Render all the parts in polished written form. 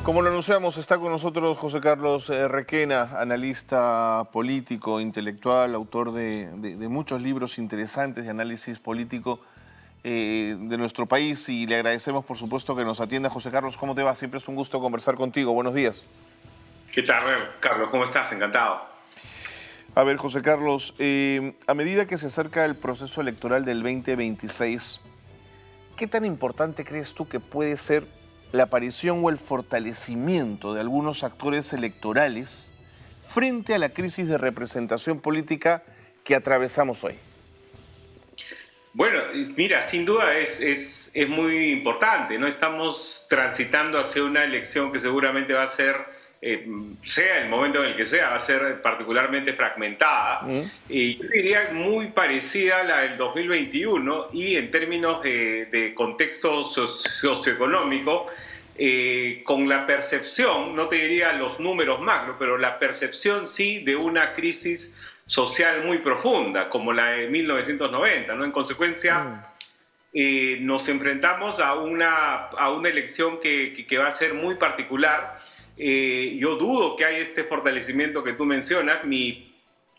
Como lo anunciamos, está con nosotros José Carlos Requena, analista político, intelectual, autor de muchos libros interesantes de análisis político de nuestro país, y le agradecemos, por supuesto, que nos atienda. José Carlos, ¿cómo te va? Siempre es un gusto conversar contigo. Buenos días. ¿Qué tal, Carlos? ¿Cómo estás? Encantado. A ver, José Carlos, a medida que se acerca el proceso electoral del 2026, ¿qué tan importante crees tú que puede ser la aparición o el fortalecimiento de algunos actores electorales frente a la crisis de representación política que atravesamos hoy? Bueno, mira, sin duda es muy importante, ¿no? Estamos transitando hacia una elección que seguramente va a ser, sea el momento en el que sea, va a ser particularmente fragmentada. Y yo diría muy parecida a la del 2021, y en términos de contexto socioeconómico, con la percepción, no te diría los números macro, pero la percepción sí de una crisis social muy profunda, como la de 1990, ¿no? En consecuencia, nos enfrentamos a una elección que va a ser muy particular. Yo dudo que haya este fortalecimiento que tú mencionas. Mi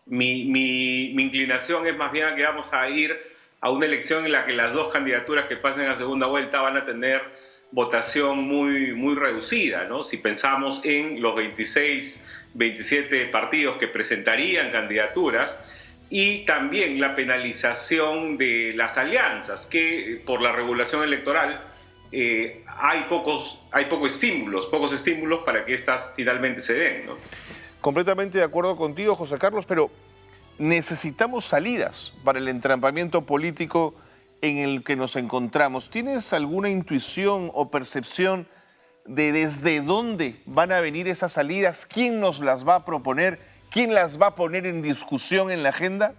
inclinación es más bien a que vamos a ir a una elección en la que las dos candidaturas que pasen a segunda vuelta van a tener votación muy reducida, ¿no? Si pensamos en los 27 partidos que presentarían candidaturas, y también la penalización de las alianzas, que por la regulación electoral hay pocos estímulos para que estas finalmente se den, ¿no? Completamente de acuerdo contigo, José Carlos, pero necesitamos salidas para el entrampamiento político en el que nos encontramos. ¿Tienes alguna intuición o percepción de desde dónde van a venir esas salidas? ¿Quién nos las va a proponer? ¿Quién las va a poner en discusión en la agenda?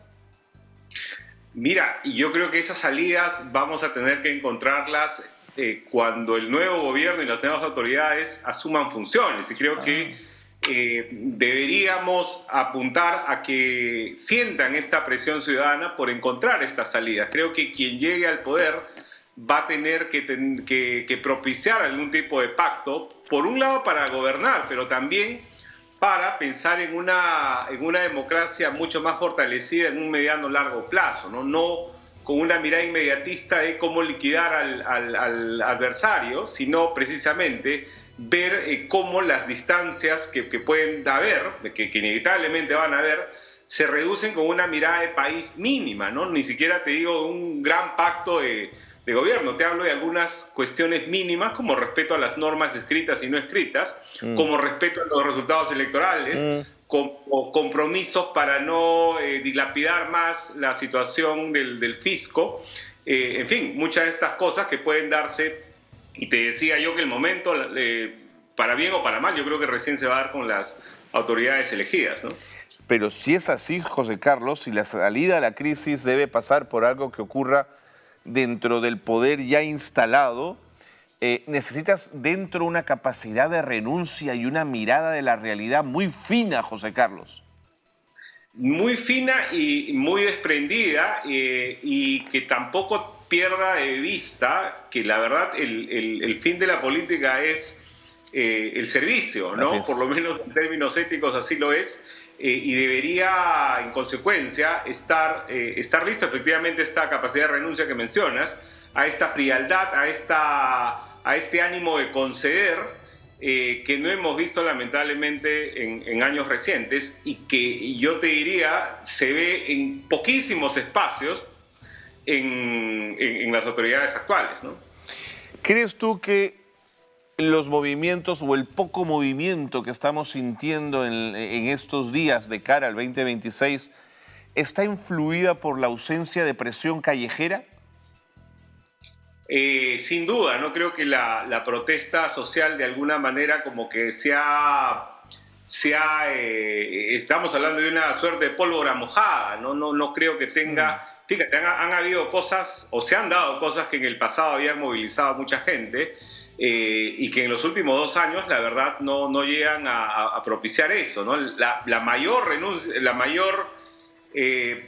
Mira, yo creo que esas salidas vamos a tener que encontrarlas cuando el nuevo gobierno y las nuevas autoridades asuman funciones. Y creo que deberíamos apuntar a que sientan esta presión ciudadana por encontrar estas salidas. Creo que quien llegue al poder va a tener que propiciar algún tipo de pacto, por un lado para gobernar, pero también para pensar en una democracia mucho más fortalecida en un mediano largo plazo, no con una mirada inmediatista de cómo liquidar al adversario, sino precisamente ver cómo las distancias que pueden haber, que inevitablemente van a haber, se reducen con una mirada de país mínima, ¿no? Ni siquiera te digo un gran pacto de gobierno, te hablo de algunas cuestiones mínimas, como respeto a las normas escritas y no escritas, como respeto a los resultados electorales, como compromisos para no dilapidar más la situación del fisco, en fin, muchas de estas cosas que pueden darse. Y te decía yo que el momento, para bien o para mal, yo creo que recién se va a dar con las autoridades elegidas, ¿no? Pero si es así, José Carlos, si la salida a la crisis debe pasar por algo que ocurra dentro del poder ya instalado, necesitas dentro una capacidad de renuncia y una mirada de la realidad muy fina, José Carlos. Muy fina y muy desprendida, y que tampoco pierda de vista que la verdad el fin de la política es el servicio, ¿no? Por lo menos en términos éticos así lo es, y debería en consecuencia estar lista efectivamente esta capacidad de renuncia que mencionas, a esta frialdad, a este ánimo de conceder, que no hemos visto lamentablemente en años recientes, y que yo te diría se ve en poquísimos espacios en las autoridades actuales, ¿no? ¿Crees tú que los movimientos o el poco movimiento que estamos sintiendo en estos días de cara al 2026 está influida por la ausencia de presión callejera? Sin duda, no creo que la protesta social de alguna manera como que estamos hablando de una suerte de pólvora mojada, no creo que tenga. Fíjate, han habido cosas, o se han dado cosas que en el pasado habían movilizado a mucha gente, y que en los últimos 2 años, la verdad, no llegan a propiciar eso, ¿no? La mayor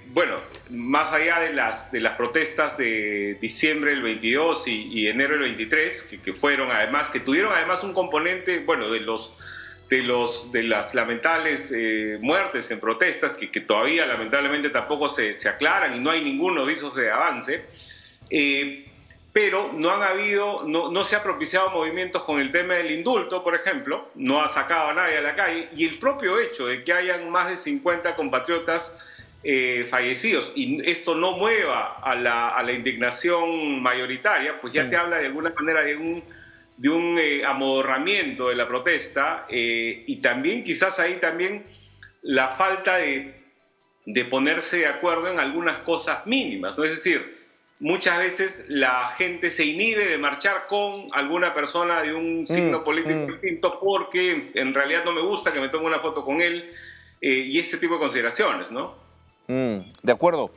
bueno, más allá de las protestas de diciembre del 22 y enero del 23, que fueron además, que tuvieron además un componente, bueno, de las lamentables muertes en protestas, que todavía lamentablemente tampoco se aclaran y no hay ninguno de esos de avance, pero no se ha propiciado movimientos con el tema del indulto, por ejemplo, no ha sacado a nadie a la calle, y el propio hecho de que hayan más de 50 compatriotas fallecidos y esto no mueva a la indignación mayoritaria, pues ya te habla de alguna manera de un amodorramiento de la protesta, y también quizás ahí también la falta de ponerse de acuerdo en algunas cosas mínimas, ¿no? Es decir, muchas veces la gente se inhibe de marchar con alguna persona de un signo político distinto porque en realidad no me gusta que me tome una foto con él, y ese tipo de consideraciones, ¿no? De acuerdo.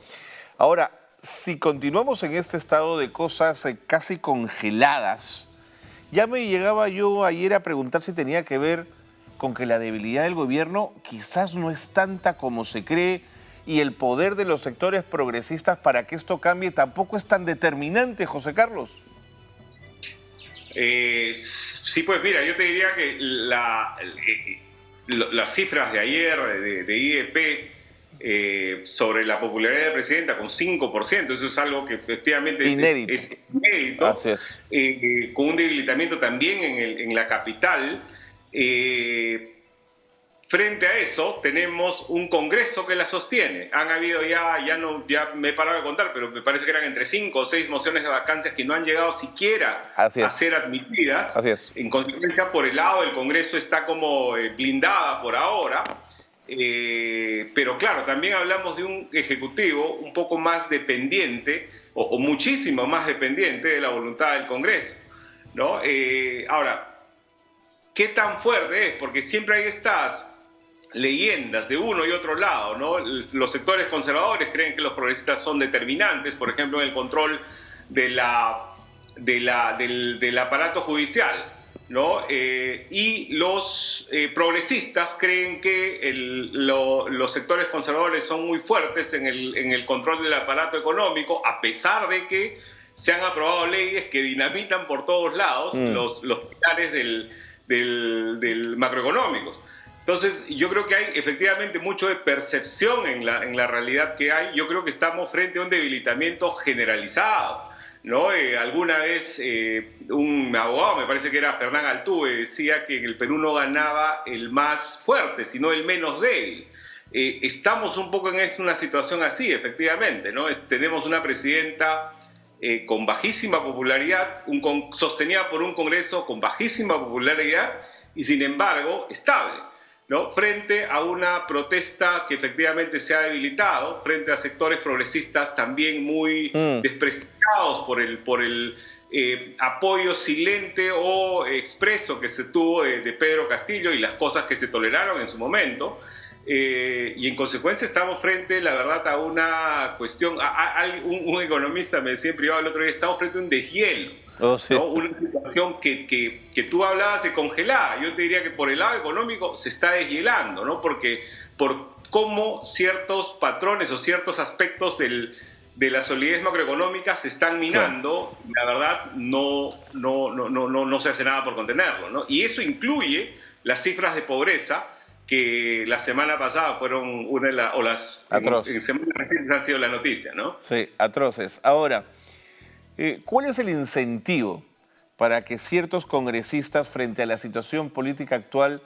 Ahora, si continuamos en este estado de cosas casi congeladas, ya me llegaba yo ayer a preguntar si tenía que ver con que la debilidad del gobierno quizás no es tanta como se cree y el poder de los sectores progresistas para que esto cambie tampoco es tan determinante, José Carlos. Sí, pues mira, yo te diría que las cifras de ayer de IEP sobre la popularidad de la presidenta con 5%, eso es algo que efectivamente es inédito. Así es. Con un debilitamiento también en la capital. Frente a eso, tenemos un Congreso que la sostiene. Han habido ya me he parado de contar, pero me parece que eran entre 5 o 6 mociones de vacancias que no han llegado siquiera a ser admitidas. Así es. En consecuencia, por el lado del Congreso está como blindada por ahora. Pero claro, también hablamos de un Ejecutivo un poco más dependiente, o muchísimo más dependiente de la voluntad del Congreso, ¿no? Ahora, ¿qué tan fuerte es? Porque siempre hay estas leyendas de uno y otro lado, ¿no? Los sectores conservadores creen que los progresistas son determinantes, por ejemplo, en el control del aparato judicial, ¿no? Y los progresistas creen que los sectores conservadores son muy fuertes en el control del aparato económico, a pesar de que se han aprobado leyes que dinamitan por todos lados los pilares del macroeconómicos. Entonces, yo creo que hay efectivamente mucho de percepción en la realidad que hay. Yo creo que estamos frente a un debilitamiento generalizado, ¿no? Alguna vez un abogado, me parece que era Fernán Altuve, decía que en el Perú no ganaba el más fuerte, sino el menos débil. Estamos un poco en una situación así, efectivamente, ¿no? Tenemos una presidenta con bajísima popularidad, sostenida por un Congreso con bajísima popularidad y sin embargo estable, ¿no? Frente a una protesta que efectivamente se ha debilitado, frente a sectores progresistas también muy desprestigiados por el apoyo silente o expreso que se tuvo de Pedro Castillo y las cosas que se toleraron en su momento. Y en consecuencia estamos frente, la verdad, a una cuestión, un economista me decía en privado el otro día, estamos frente a un deshielo, sí, ¿no? Una situación que tú hablabas de congelada. Yo te diría que por el lado económico se está deshielando, ¿no? Porque por cómo ciertos patrones o ciertos aspectos de la solidez macroeconómica se están minando, sí. La verdad no se hace nada por contenerlo, ¿no? Y eso incluye las cifras de pobreza, que la semana pasada fueron en semanas recientes han sido la noticia, ¿no? Sí, atroces. Ahora, ¿cuál es el incentivo para que ciertos congresistas frente a la situación política actual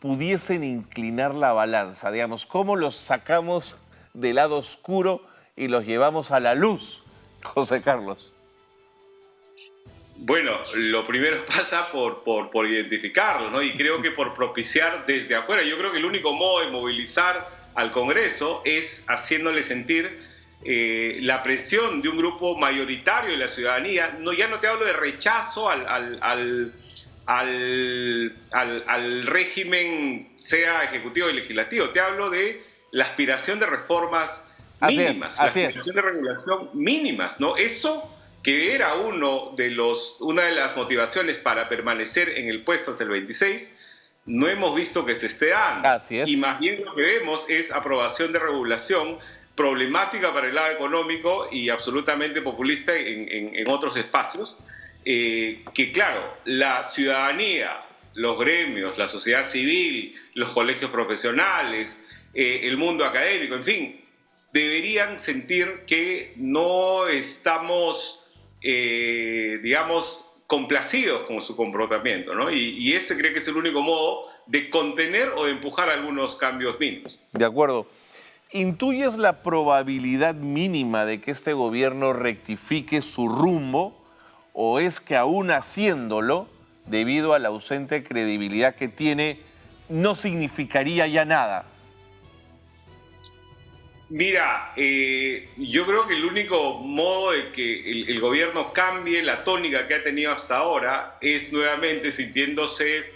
pudiesen inclinar la balanza? Digamos, ¿cómo los sacamos del lado oscuro y los llevamos a la luz, José Carlos? Bueno, lo primero pasa por identificarlo, ¿no? Y creo que por propiciar desde afuera. Yo creo que el único modo de movilizar al Congreso es haciéndole sentir la presión de un grupo mayoritario de la ciudadanía. No, ya no te hablo de rechazo al régimen, sea ejecutivo o legislativo. Te hablo de la aspiración de reformas mínimas, la aspiración de regulación mínimas, ¿no? Eso que era una de las motivaciones para permanecer en el puesto hasta el 26, no hemos visto que se esté dando. Así es. Y más bien lo que vemos es aprobación de regulación problemática para el lado económico y absolutamente populista en otros espacios, que claro, la ciudadanía, los gremios, la sociedad civil, los colegios profesionales, el mundo académico, en fin, deberían sentir que no estamos, digamos, complacidos con su comportamiento, ¿no? Y ese creo que es el único modo de contener o de empujar algunos cambios mínimos. De acuerdo. ¿Intuyes la probabilidad mínima de que este gobierno rectifique su rumbo o es que aún haciéndolo, debido a la ausente credibilidad que tiene, no significaría ya nada? Mira, yo creo que el único modo de que el gobierno cambie la tónica que ha tenido hasta ahora es nuevamente sintiéndose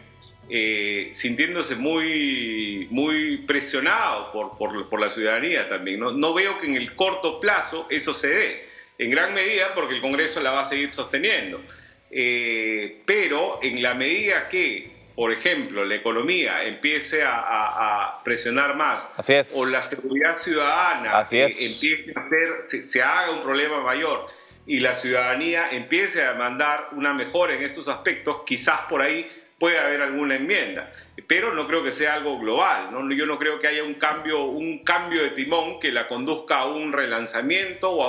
muy presionado por la ciudadanía también. No veo que en el corto plazo eso se dé, en gran medida porque el Congreso la va a seguir sosteniendo. Pero en la medida que, por ejemplo, la economía empiece a presionar más, Así es. o la seguridad ciudadana empiece a hacer, se haga un problema mayor y la ciudadanía empiece a demandar una mejora en estos aspectos, quizás por ahí puede haber alguna enmienda, pero no creo que sea algo global, ¿no? Yo no creo que haya un cambio de timón que la conduzca a un relanzamiento o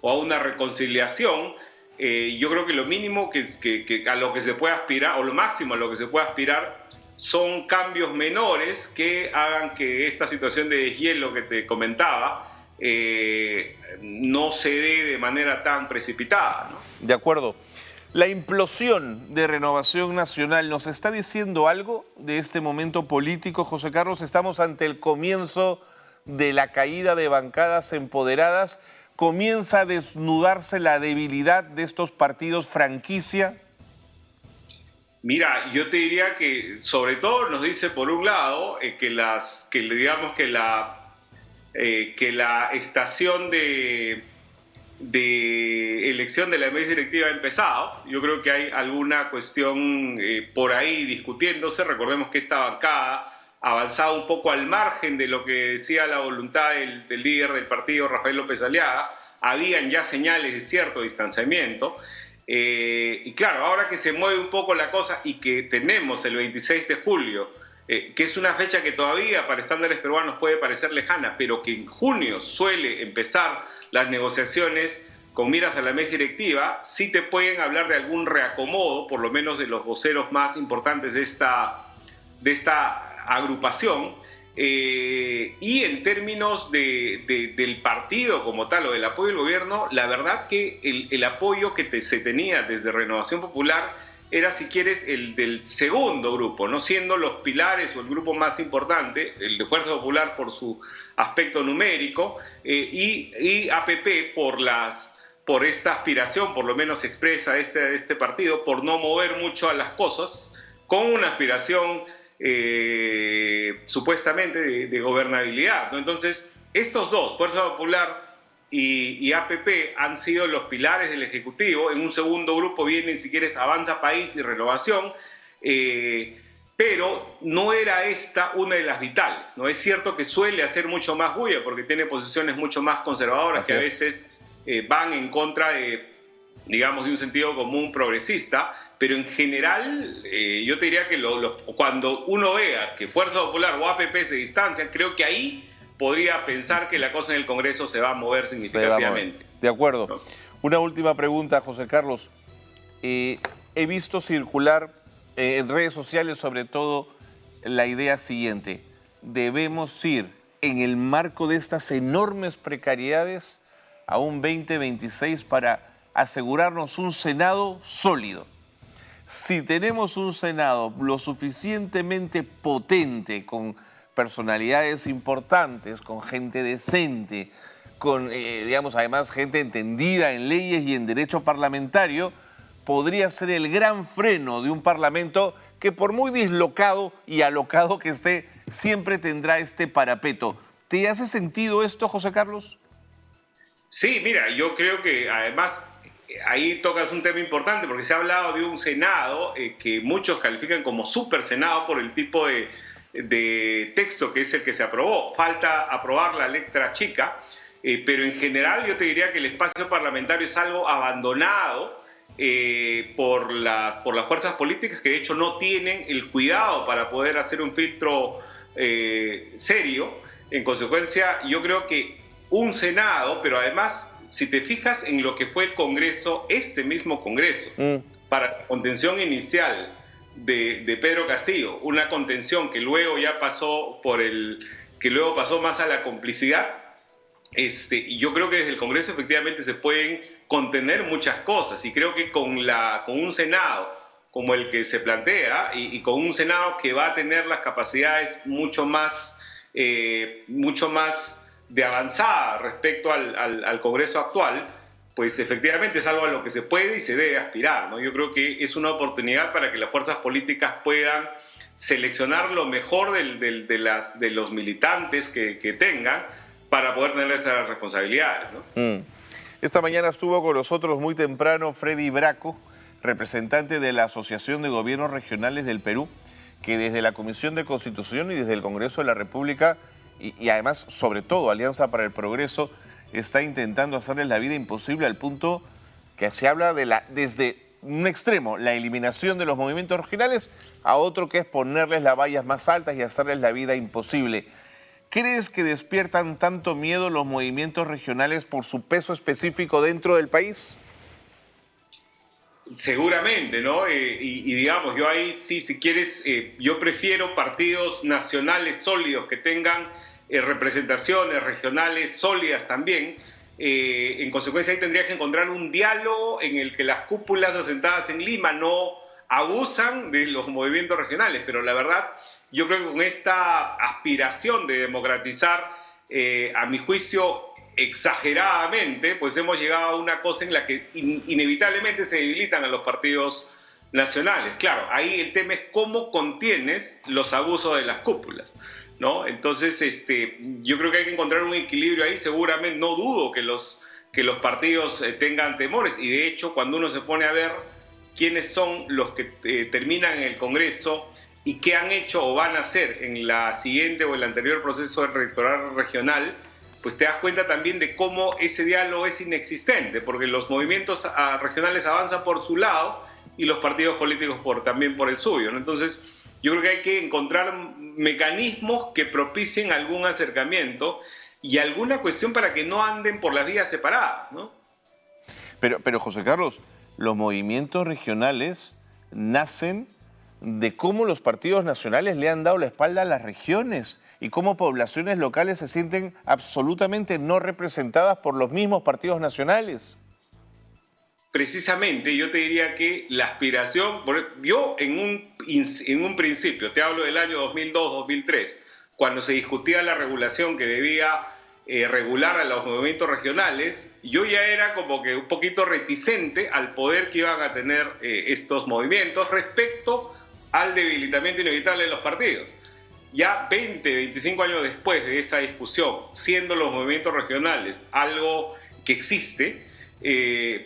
a una reconciliación. Yo creo que lo mínimo que a lo que se puede aspirar, o lo máximo a lo que se puede aspirar, son cambios menores que hagan que esta situación de deshielo que te comentaba no se dé de manera tan precipitada, ¿no? De acuerdo. La implosión de Renovación Nacional, ¿nos está diciendo algo de este momento político, José Carlos? ¿Estamos ante el comienzo de la caída de bancadas empoderadas? ¿Comienza a desnudarse la debilidad de estos partidos franquicia? Mira, yo te diría que sobre todo nos dice por un lado que la estación de elección de la mesa directiva ha empezado. Yo creo que hay alguna cuestión por ahí discutiéndose. Recordemos que esta bancada avanzaba un poco al margen de lo que decía la voluntad del líder del partido, Rafael López Aliaga. Habían ya señales de cierto distanciamiento. Y claro, ahora que se mueve un poco la cosa y que tenemos el 26 de julio, que es una fecha que todavía para estándares peruanos puede parecer lejana, pero que en junio suele empezar las negociaciones con miras a la mesa directiva, sí te pueden hablar de algún reacomodo, por lo menos de los voceros más importantes de esta agrupación. Y en términos del partido como tal o del apoyo del gobierno, la verdad que el apoyo que se tenía desde Renovación Popular era, si quieres, el del segundo grupo, no siendo los pilares o el grupo más importante, el de Fuerza Popular por su aspecto numérico, y APP por esta aspiración, por lo menos expresa de este partido, por no mover mucho a las cosas, con una aspiración supuestamente de gobernabilidad, ¿no? Entonces, estos dos, Fuerza Popular y APP, han sido los pilares del Ejecutivo. En un segundo grupo vienen, si quieres, Avanza País y Renovación, pero no era esta una de las vitales, ¿no? Es cierto que suele hacer mucho más bulla porque tiene posiciones mucho más conservadoras que a veces van en contra de, digamos, de un sentido común progresista, pero en general yo te diría que cuando uno vea que Fuerza Popular o APP se distancian, creo que ahí podría pensar que la cosa en el Congreso se va a mover significativamente. De acuerdo. ¿No? Una última pregunta, José Carlos. He visto circular en redes sociales, sobre todo, la idea siguiente. Debemos ir, en el marco de estas enormes precariedades, a un 2026 para asegurarnos un Senado sólido. Si tenemos un Senado lo suficientemente potente, con personalidades importantes, con gente decente, con, digamos, además gente entendida en leyes y en derecho parlamentario, podría ser el gran freno de un parlamento que, por muy dislocado y alocado que esté, siempre tendrá este parapeto. ¿Te hace sentido esto, José Carlos? Sí, mira, yo creo que además ahí tocas un tema importante porque se ha hablado de un Senado que muchos califican como super Senado por el tipo de de texto, que es el que se aprobó. Falta aprobar la letra chica, pero en general yo te diría que el espacio parlamentario es algo abandonado por las fuerzas políticas, que de hecho no tienen el cuidado para poder hacer un filtro serio. En consecuencia, yo creo que un Senado, pero además, si te fijas en lo que fue el Congreso, este mismo Congreso, para la contención inicial de Pedro Castillo, una contención que luego ya pasó que luego pasó más a la complicidad, y yo creo que desde el Congreso efectivamente se pueden contener muchas cosas, y creo que con un Senado como el que se plantea, y con un Senado que va a tener las capacidades mucho más de avanzada respecto al Congreso actual, pues efectivamente es algo a lo que se puede y se debe aspirar, ¿no? Yo creo que es una oportunidad para que las fuerzas políticas puedan seleccionar lo mejor de los militantes que tengan para poder tener esas responsabilidades, ¿no? Esta mañana estuvo con nosotros muy temprano Freddy Braco, representante de la Asociación de Gobiernos Regionales del Perú, que desde la Comisión de Constitución y desde el Congreso de la República, y además, sobre todo, Alianza para el Progreso, está intentando hacerles la vida imposible al punto que se habla desde un extremo, la eliminación de los movimientos regionales, a otro que es ponerles las vallas más altas y hacerles la vida imposible. ¿Crees que despiertan tanto miedo los movimientos regionales por su peso específico dentro del país? Seguramente, ¿no? Y digamos, yo ahí sí, si quieres, yo prefiero partidos nacionales sólidos que tengan representaciones regionales sólidas también. En consecuencia, ahí tendría que encontrar un diálogo en el que las cúpulas asentadas en Lima no abusan de los movimientos regionales, pero la verdad, yo creo que con esta aspiración de democratizar, a mi juicio, exageradamente, pues hemos llegado a una cosa en la que inevitablemente se debilitan a los partidos nacionales. Claro, ahí el tema es cómo contienes los abusos de las cúpulas, ¿no? Entonces, yo creo que hay que encontrar un equilibrio ahí. Seguramente no dudo que los partidos tengan temores, y de hecho cuando uno se pone a ver quiénes son los que terminan en el Congreso y qué han hecho o van a hacer en la siguiente o el anterior proceso electoral regional, pues te das cuenta también de cómo ese diálogo es inexistente, porque los movimientos regionales avanzan por su lado y los partidos políticos también por el suyo, ¿no? Entonces, yo creo que hay que encontrar mecanismos que propicien algún acercamiento y alguna cuestión para que no anden por las vías separadas, ¿no? Pero José Carlos, los movimientos regionales nacen de cómo los partidos nacionales le han dado la espalda a las regiones y cómo poblaciones locales se sienten absolutamente no representadas por los mismos partidos nacionales. Precisamente, yo te diría que la aspiración, yo en un principio, te hablo del año 2002-2003, cuando se discutía la regulación que debía regular a los movimientos regionales, yo ya era como que un poquito reticente al poder que iban a tener estos movimientos respecto al debilitamiento inevitable de los partidos. Ya 20, 25 años después de esa discusión, siendo los movimientos regionales algo que existe,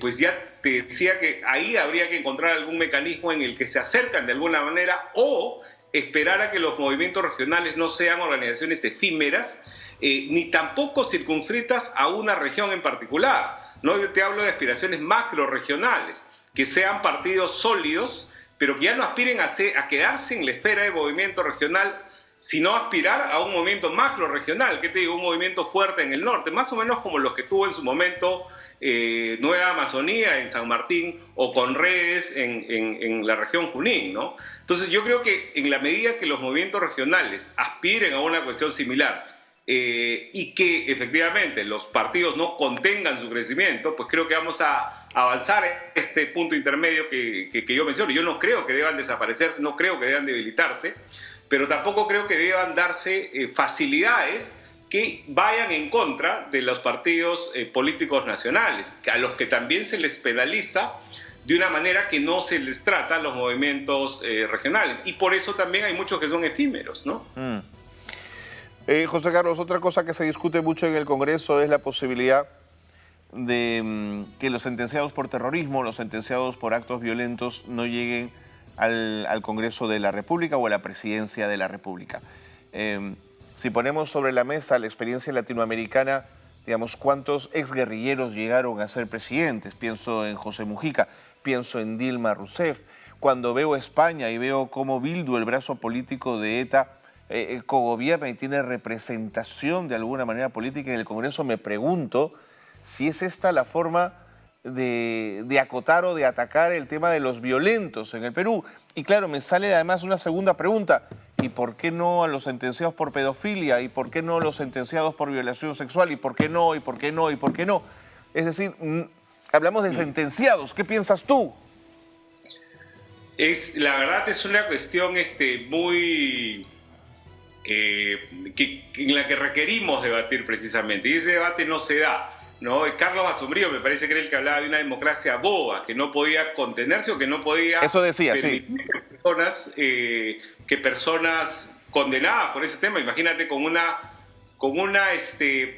pues ya te decía que ahí habría que encontrar algún mecanismo en el que se acercan de alguna manera, o esperar a que los movimientos regionales no sean organizaciones efímeras, ni tampoco circunscritas a una región en particular, ¿no? Yo te hablo de aspiraciones macro-regionales, que sean partidos sólidos, pero que ya no aspiren a quedarse en la esfera de movimiento regional, sino aspirar a un movimiento macro-regional, que te digo, un movimiento fuerte en el norte, más o menos como los que tuvo en su momento Nueva Amazonía en San Martín, o Conredes en la región Junín, ¿no? Entonces yo creo que en la medida que los movimientos regionales aspiren a una cuestión similar, y que efectivamente los partidos no contengan su crecimiento, pues creo que vamos a avanzar en este punto intermedio que yo menciono. Yo no creo que deban desaparecerse, no creo que deban debilitarse, pero tampoco creo que deban darse facilidades que vayan en contra de los partidos políticos nacionales, a los que también se les penaliza de una manera que no se les trata a los movimientos regionales. Y por eso también hay muchos que son efímeros, ¿no? José Carlos, otra cosa que se discute mucho en el Congreso es la posibilidad de que los sentenciados por terrorismo, los sentenciados por actos violentos, no lleguen al Congreso de la República o a la Presidencia de la República. Si ponemos sobre la mesa la experiencia latinoamericana, digamos, ¿cuántos exguerrilleros llegaron a ser presidentes? Pienso en José Mujica, pienso en Dilma Rousseff. Cuando veo España y veo cómo Bildu, el brazo político de ETA, cogobierna y tiene representación de alguna manera política en el Congreso, me pregunto si es esta la forma de acotar o de atacar el tema de los violentos en el Perú. Y claro, me sale además una segunda pregunta. ¿Y por qué no a los sentenciados por pedofilia? ¿Y por qué no a los sentenciados por violación sexual? ¿Y por qué no? ¿Y por qué no? ¿Y por qué no? Es decir, hablamos de sentenciados. ¿Qué piensas tú? La verdad es una cuestión muy... en la que requerimos debatir precisamente. Y ese debate no se da, ¿no? Carlos Asombrío me parece que era el que hablaba de una democracia boba, que no podía contenerse o que no podía... Eso decía, permitir sí. Que personas condenadas por ese tema, imagínate con una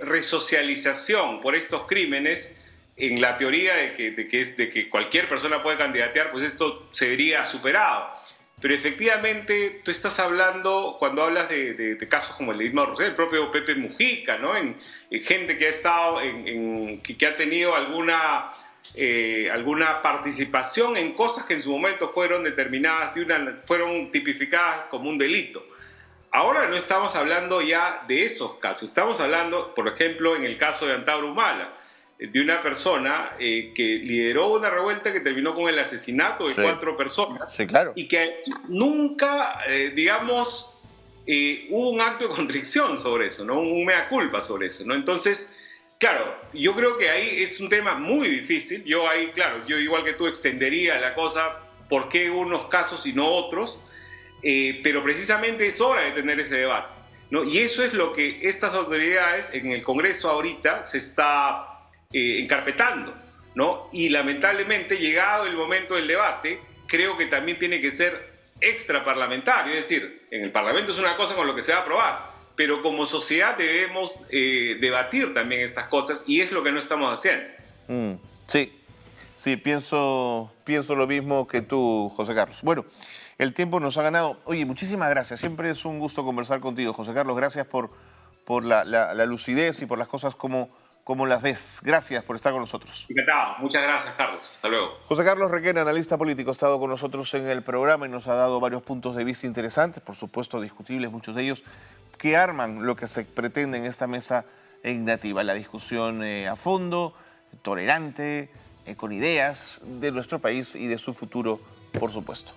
resocialización por estos crímenes, en la teoría de que cualquier persona puede candidatear, pues esto se vería superado. Pero efectivamente, tú estás hablando, cuando hablas de casos como el de Dilma Rousseff, el propio Pepe Mujica, ¿no? En gente que ha estado, que ha tenido alguna participación en cosas que en su momento fueron determinadas, fueron tipificadas como un delito. Ahora no estamos hablando ya de esos casos, estamos hablando, por ejemplo, en el caso de Antauro Humala, de una persona que lideró una revuelta que terminó con el asesinato de 4 personas. Sí, claro. Y que nunca, hubo un acto de contrición sobre eso, ¿no? Un mea culpa sobre eso, ¿no? Entonces, claro, yo creo que ahí es un tema muy difícil. Yo igual que tú extendería la cosa, ¿por qué unos casos y no otros? Pero precisamente es hora de tener ese debate, ¿no? Y eso es lo que estas autoridades en el Congreso ahorita se está encarpetando, ¿no? Y lamentablemente, llegado el momento del debate, creo que también tiene que ser extraparlamentario, es decir, en el Parlamento es una cosa con lo que se va a aprobar, pero como sociedad debemos debatir también estas cosas y es lo que no estamos haciendo. Sí, pienso lo mismo que tú, José Carlos. Bueno, el tiempo nos ha ganado. Oye, muchísimas gracias. Siempre es un gusto conversar contigo, José Carlos. Gracias por la lucidez y por las cosas como las ves. Gracias por estar con nosotros. Encantado. Muchas gracias, Carlos. Hasta luego. José Carlos Requena, analista político, ha estado con nosotros en el programa y nos ha dado varios puntos de vista interesantes, por supuesto discutibles, muchos de ellos, que arman lo que se pretende en esta mesa ignativa, la discusión a fondo, tolerante, con ideas de nuestro país y de su futuro, por supuesto.